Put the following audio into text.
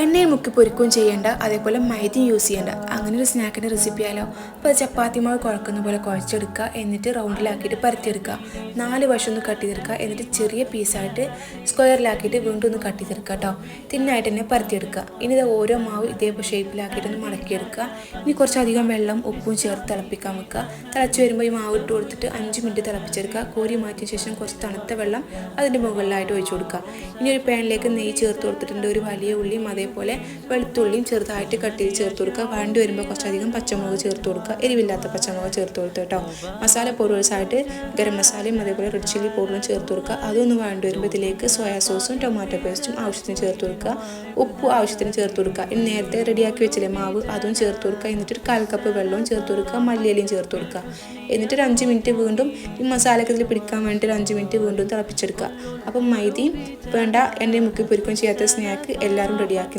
എണ്ണയിൽ മുക്കി പൊരിക്കുകയും ചെയ്യേണ്ട, അതേപോലെ മൈദയും യൂസ് ചെയ്യേണ്ട. അങ്ങനെ ഒരു സ്നാക്കിൻ്റെ റെസിപ്പി ആയാലോ. അപ്പോൾ ചപ്പാത്തി മാവ് കുഴക്കുന്ന പോലെ കുഴച്ചെടുക്കുക, എന്നിട്ട് റൗണ്ടിലാക്കിയിട്ട് പരത്തിയെടുക്കുക. 4 വശം ഒന്ന് കട്ട് ചെയ്തെടുക്കുക, എന്നിട്ട് ചെറിയ പീസായിട്ട് സ്ക്വയറിലാക്കിയിട്ട് വീണ്ടും ഒന്ന് കട്ട് ചെയ്തെടുക്കുക കേട്ടോ. തിന്നായിട്ട് തന്നെ പരത്തിയെടുക്കുക. ഇനി ഇത് ഓരോ മാവ് ഇതേപോലെ ഷേപ്പിലാക്കിയിട്ട് ഒന്ന് മടക്കിയെടുക്കുക. ഇനി കുറച്ചധികം വെള്ളം ഉപ്പും ചേർത്ത് തിളപ്പിക്കാൻ വെക്കുക. തിളച്ച് വരുമ്പോൾ ഈ മാവ് ഇട്ട് കൊടുത്തിട്ട് 5 മിനിറ്റ് തിളപ്പിച്ചെടുക്കുക. കോരി മാറ്റിയ ശേഷം കുറച്ച് തണുത്ത വെള്ളം അതിൻ്റെ മുകളിലായിട്ട് ഒഴിച്ചു കൊടുക്കുക. ഇനി ഒരു പാനിലേക്ക് നെയ്യ് ചേർത്ത് കൊടുത്തിട്ടുണ്ട്. ഒരു വലിയ ഉള്ളിയും അതേപോലെ വെളുത്തുള്ളിയും ചെറുതായിട്ട് കട്ട് ചെയ്ത് ചേർത്ത് കൊടുക്കുക. വഴണ്ടി വരുമ്പോൾ കുറച്ചധികം പച്ചമുളക് ചേർത്ത് കൊടുക്കുക. എരിവില്ലാത്ത പച്ചമുളക് ചേർത്ത് കൊടുത്ത് കേട്ടോ. മസാല പൗഡേഴ്സായിട്ട് ഗരം മസാലയും അതേപോലെ റെഡ് ചില്ലി പൗഡറും ചേർത്ത് കൊടുക്കുക. അതൊന്ന് വഴണ്ടി വരുമ്പോൾ ഇതിലേക്ക് സോയാ സോസും ടൊമാറ്റോ പേസ്റ്റും ആവശ്യത്തിന് ചേർത്ത് കൊടുക്കുക. ഉപ്പ് ആവശ്യത്തിന് ചേർത്ത് കൊടുക്കുക. ഇനി നേരത്തെ റെഡിയാക്കി വെച്ചില്ലേ മാവ്, അതും ചേർത്ത് കൊടുക്കുക. എന്നിട്ടൊരു 1/4 കപ്പ് വെള്ളവും ചേർത്ത് കൊടുക്കുക. മല്ലിയിലയും ചേർത്ത് കൊടുക്കുക. എന്നിട്ടൊരു 5 മിനിറ്റ് വീണ്ടും ഈ മസാലയൊക്കെ ഇതിൽ പിടിക്കാൻ വേണ്ടിയിട്ട് ഒരു 5 മിനിറ്റ് വീണ്ടും തിളപ്പിച്ചെടുക്കുക. അപ്പം മൈദയും വേണ്ട എണ്ണയിൽ മുക്കി പൊരിക്കുകയും ചെയ്യാത്ത സ്നാക്ക് എല്ലാവരും റെഡിയാക്കി